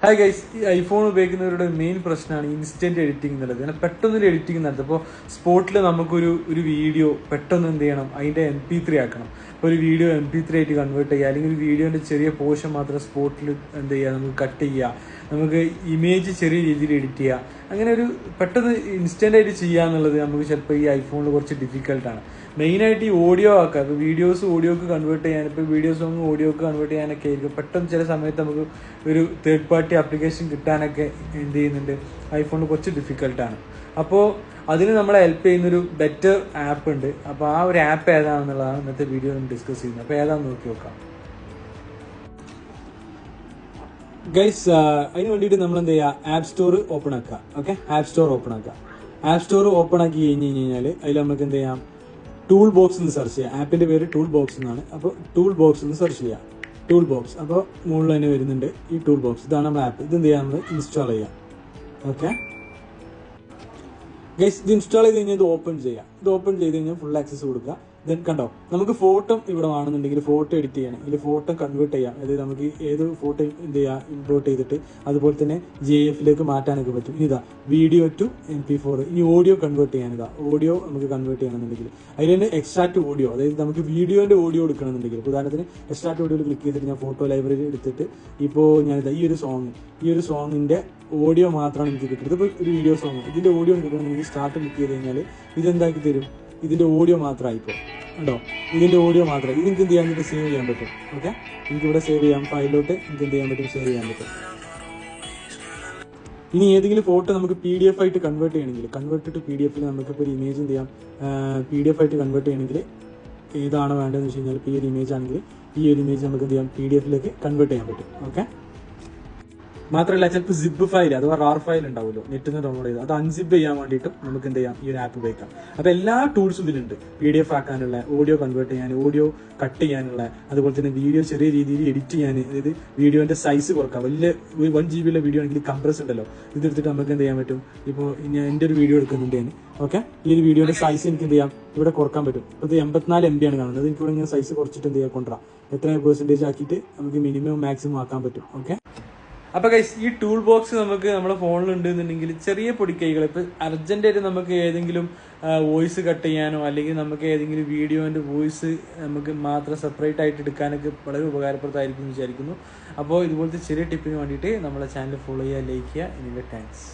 Hi guys, ഈ iPhone ഉപയോഗിക്കുന്നവരുടെ main പ്രശ്നമാണ് instant editing എന്നുള്ളത്. അങ്ങനെ പെട്ടെന്നൊരു എഡിറ്റിംഗ് നടത്തും. ഇപ്പോൾ സ്പോട്ടിൽ നമുക്കൊരു വീഡിയോ പെട്ടെന്ന് എന്ത് ചെയ്യണം, അതിൻ്റെ MP3 ആക്കണം. ഇപ്പോൾ ഒരു വീഡിയോ MP3 ആയിട്ട് കൺവേർട്ട് ചെയ്യുക, അല്ലെങ്കിൽ ഒരു വീഡിയോൻ്റെ ചെറിയ പോർഷൻ മാത്രം സ്പോട്ടിൽ എന്ത് ചെയ്യുക, നമുക്ക് കട്ട് ചെയ്യുക, നമുക്ക് ഇമേജ് ചെറിയ രീതിയിൽ എഡിറ്റ് ചെയ്യുക. അങ്ങനെ ഒരു പെട്ടെന്ന് ഇൻസ്റ്റന്റ് ആയിട്ട് ചെയ്യുക എന്നുള്ളത് നമുക്ക് ചിലപ്പോൾ ഈ ഐഫോണിൽ കുറച്ച് ഡിഫിക്കൽട്ടാണ്. മെയിനായിട്ട് ഈ ഓഡിയോ ആക്കുക, ഇപ്പോൾ വീഡിയോസ് ഓഡിയോക്ക് കൺവേർട്ട് ചെയ്യാൻ, ഇപ്പോൾ വീഡിയോ സോങ് ഓഡിയോക്ക് കൺവേർട്ട് ചെയ്യാനൊക്കെ ആയിരിക്കും. പെട്ടെന്ന് ചില സമയത്ത് നമുക്ക് ഒരു തേർഡ് പാർട്ടി ആപ്ലിക്കേഷൻ കിട്ടാനൊക്കെ എന്ത് ചെയ്യുന്നുണ്ട്, ഐഫോണിൽ കുറച്ച് ഡിഫിക്കൽട്ടാണ്. അപ്പോൾ അതിന് നമ്മളെ ഹെൽപ്പ് ചെയ്യുന്നൊരു ബെറ്റർ ആപ്പ് ഉണ്ട്. അപ്പോൾ ആ ഒരു ആപ്പ് ഏതാണെന്നുള്ളതാണ് ഇന്നത്തെ വീഡിയോ നമ്മൾ ഡിസ്കസ് ചെയ്യുന്നത്. അപ്പോൾ ഏതാണെന്ന് നോക്കി നോക്കാം ഗൈസ്. അതിന് വേണ്ടിയിട്ട് നമ്മൾ എന്ത് ചെയ്യുക, ആപ്പ് സ്റ്റോർ ഓപ്പൺ ആക്കുക. ഓക്കെ, ആപ്പ് സ്റ്റോർ ഓപ്പൺ ആക്കുക. ആപ്പ് സ്റ്റോർ ഓപ്പൺ ആക്കി കഴിഞ്ഞ് കഴിഞ്ഞാൽ അതിൽ നമുക്ക് എന്ത് ചെയ്യാം, ടൂൾ ബോക്സ് എന്ന് സെർച്ച് ചെയ്യാം. ആപ്പിന്റെ പേര് ടൂൾ ബോക്സ് എന്നാണ്. അപ്പോൾ ടൂൾ ബോക്സ് എന്ന് സെർച്ച് ചെയ്യാം. ടൂൾ ബോക്സ്, അപ്പോൾ മുകളിൽ തന്നെ വരുന്നുണ്ട് ഈ ടൂൾ ബോക്സ്. ഇതാണ് നമ്മുടെ ആപ്പ്. ഇത് എന്ത് ചെയ്യാം, നമ്മൾ ഇൻസ്റ്റാൾ ചെയ്യാം. ഓക്കെ ഗൈസ്, ഇത് ഇൻസ്റ്റാൾ ചെയ്ത് കഴിഞ്ഞാൽ ഇത് ഓപ്പൺ ചെയ്യാം. ഇത് ഓപ്പൺ ചെയ്ത് കഴിഞ്ഞാൽ ഫുൾ ആക്സസ് കൊടുക്കുക. ദെൻ കണ്ടോ, നമുക്ക് ഫോട്ടോ ഇവിടെ വേണമെന്നുണ്ടെങ്കിൽ ഫോട്ടോ എഡിറ്റ് ചെയ്യണം, ഇതിൽ ഫോട്ടോ കൺവേർട്ട് ചെയ്യാം. അതായത് നമുക്ക് ഏത് ഫോട്ടോ എന്ത് ചെയ്യാം, ഇമ്പോർട്ട് ചെയ്തിട്ട് അതുപോലെ തന്നെ JF മാറ്റാനൊക്കെ പറ്റും. ഇതാ വീഡിയോ ടു MP4. ഇനി ഓഡിയോ കൺവേർട്ട് ചെയ്യാൻ, ഇതാ ഓഡിയോ നമുക്ക് കൺവേർട്ട് ചെയ്യണമെന്നുണ്ടെങ്കിൽ അതിൽ തന്നെ എക്സ്ട്രാക്ട് ഓഡിയോ, അതായത് നമുക്ക് വീഡിയോന്റെ ഓഡിയോ എടുക്കണമെന്നുണ്ടെങ്കിൽ, ഉദാഹരണത്തിന് എക്സ്ട്രാക്ട് ഓഡിയോയിൽ ക്ലിക്ക് ചെയ്തിട്ട് ഞാൻ ഫോട്ടോ ലൈബ്രറി എടുത്തിട്ട് ഇപ്പോൾ ഞാനിതാ ഈ ഒരു സോങ്ങിന്റെ ഓഡിയോ മാത്രമാണ് എനിക്ക് കിട്ടുന്നത്. ഇപ്പോൾ ഒരു വീഡിയോ സോങ്, ഇതിന്റെ ഓഡിയോ കിട്ടണമെങ്കിൽ സ്റ്റാർട്ട് ക്ലിക്ക് ചെയ്ത് കഴിഞ്ഞാൽ ഇതെന്താക്കി തരും, ഇതിന്റെ ഓഡിയോ മാത്രമായിപ്പോൾ ഉണ്ടോ, ഇതിന്റെ ഓഡിയോ മാത്രം. ഇത് എനിക്ക് എന്ത് ചെയ്യാൻ പറ്റും, സേവ് ചെയ്യാൻ പറ്റും. ഓക്കെ, എനിക്കിവിടെ സേവ് ചെയ്യാം, ഫയലിലോട്ട് എനിക്ക് എന്ത് ചെയ്യാൻ പറ്റും, സേവ് ചെയ്യാൻ പറ്റും. ഇനി ഏതെങ്കിലും ഫോട്ടോ നമുക്ക് PDF ആയിട്ട് കൺവേർട്ട് ചെയ്യണമെങ്കിൽ, കൺവേർട്ട് ടു PDF നമുക്കിപ്പോൾ ഒരു ഇമേജ് എന്ത് ചെയ്യാം, PDF ആയിട്ട് കൺവേർട്ട് ചെയ്യണമെങ്കിൽ ഏതാണോ വേണ്ടതെന്ന് വെച്ച് കഴിഞ്ഞാൽ, ഇപ്പോൾ ഈ ഒരു ഇമേജ് ആണെങ്കിൽ ഈ ഒരു ഇമേജ് നമുക്ക് എന്ത് ചെയ്യാം, PDF കൺവേർട്ട് ചെയ്യാൻ പറ്റും. ഓക്കെ, മാത്രമല്ല ചിലപ്പോൾ സിബ് ഫയൽ അഥവാ RAR ഫയൽ ഉണ്ടാവുമല്ലോ, നെറ്റിൽ നിന്ന് ഡൗൺലോഡ് ചെയ്ത് അത് അൺസിബ് ചെയ്യാൻ വേണ്ടിയിട്ടും നമുക്ക് എന്ത് ചെയ്യാം, ഈ ഒരു ആപ്പ് ഉപയോഗിക്കാം. അപ്പോൾ എല്ലാ ടൂൾസും ഇതിലുണ്ട്. PDF ആക്കാനുള്ള, ഓഡിയോ കൺവേർട്ട് ചെയ്യാൻ, ഓഡിയോ കട്ട് ചെയ്യാനുള്ള, അതുപോലെ തന്നെ വീഡിയോ ചെറിയ രീതിയിൽ എഡിറ്റ് ചെയ്യാൻ, അതായത് വീഡിയോന്റെ സൈസ് കുറക്കാം. വലിയ 1 GB വീഡിയോ ആണെങ്കിൽ കംപ്രസ് ഉണ്ടല്ലോ, ഇതെടുത്തിട്ട് നമുക്ക് എന്ത് ചെയ്യാൻ പറ്റും. ഇപ്പോൾ ഞാൻ എൻ്റെ ഒരു വീഡിയോ എടുക്കുന്നുണ്ട് ഞാൻ. ഓക്കെ, ഈ ഒരു വീഡിയോയുടെ സൈസ് എനിക്ക് എന്ത് ചെയ്യാം, ഇവിടെ കുറക്കാൻ പറ്റും. ഇപ്പോൾ ഇത് 84 MB ആണ് കാണുന്നത്. എനിക്ക് ഇവിടെ ഇങ്ങനെ സൈസ് കുറച്ചിട്ട് എന്ത് ചെയ്യാം, കൊണ്ടുവരാം. എത്ര % ആക്കിയിട്ട് നമുക്ക് മിനിമം മാക്സിമം ആക്കാൻ പറ്റും. ഓക്കെ, അപ്പോൾ ഗൈസ്, ഈ ടൂൾ ബോക്സ് നമുക്ക് നമ്മുടെ ഫോണിൽ ഉണ്ടെന്നുണ്ടെങ്കിൽ ചെറിയ പൊടിക്കൈകൾ, ഇപ്പോൾ അർജന്റായിട്ട് നമുക്ക് ഏതെങ്കിലും വോയിസ് കട്ട് ചെയ്യാനോ, അല്ലെങ്കിൽ നമുക്ക് ഏതെങ്കിലും വീഡിയോന്റെ വോയിസ് നമുക്ക് മാത്രം സെപ്പറേറ്റ് ആയിട്ട് എടുക്കാനൊക്കെ വളരെ ഉപകാരപ്രദമായിരിക്കും എന്ന് വിചാരിക്കുന്നു. അപ്പോൾ ഇതുപോലത്തെ ചെറിയ ടിപ്പിന് വേണ്ടിയിട്ട് നമ്മളെ ചാനൽ ഫോളോ ചെയ്യുക, ലൈക്ക് ചെയ്യുക. Anyway thanks.